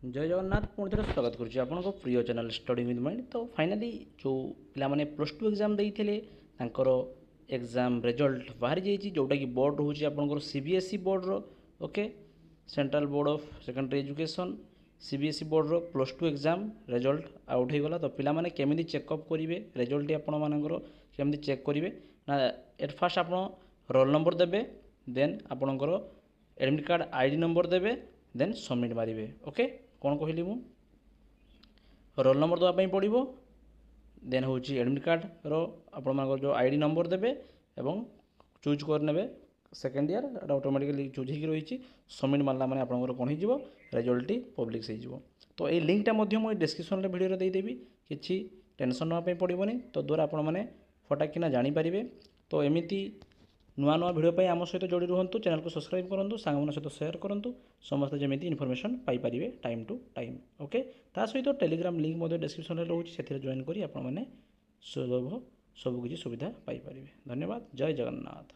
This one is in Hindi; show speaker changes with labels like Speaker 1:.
Speaker 1: जय जगन्नाथ पुणी थे स्वागत करुच्ची आपण प्रिय चैनल स्टडी विथ माइंड। तो फाइनाली जो पिलाने प्लस टू एग्जाम देते एग्जाम रिजल्ट बाहरी जाइए जोटा कि बोर्ड रोचे आपंकर सीबीएसई बोर्ड रो okay central board of secondary education CBSE board रो plus two exam result out हो गला। तो पिलाने केमी चेकअप करेंगे रिजल्ट आपर केमी चेक करेंगे ना एट फास्ट आप रोल नंबर देवे देन आपणकर एडमिट कार्ड आईडी नंबर देवे देन सबमिट मारे ओके कौन कहली मु रोल नंबर देवाई पड़ो देन हूँ एडमिट कार्ड रो जो आईडी नंबर देवे एवं चूज करने सेकेंड ईयर ऑटोमेटिकली चूज हो रही सबमिट मारला मैंने आपंकर कौन हो रिजल्ट पब्लिश हो। तो ये लिंकटा मुझे डिस्क्रिप्शन भिडियो देदेवि किसी टेंशन नापी पड़ोनी तो द्वारा आपण मैंने फटाकिना जानीपारे। तो एमती नुआ नुआ भिडियो आम सहित जोड़ी रुहतु चैनल को सब्सक्राइब करूँ सांग सहित सेयार करूँ समस्त जमी इनफर्मेशन पाइपर टाइम टू टाइम ओके। ता सहित टेलीग्राम लिंक डिस्क्रिप्शन में रोचे से जॉइन करी आपने सुलभ सबकि सुविधा पाइपर। धन्यवाद। जय जगन्नाथ।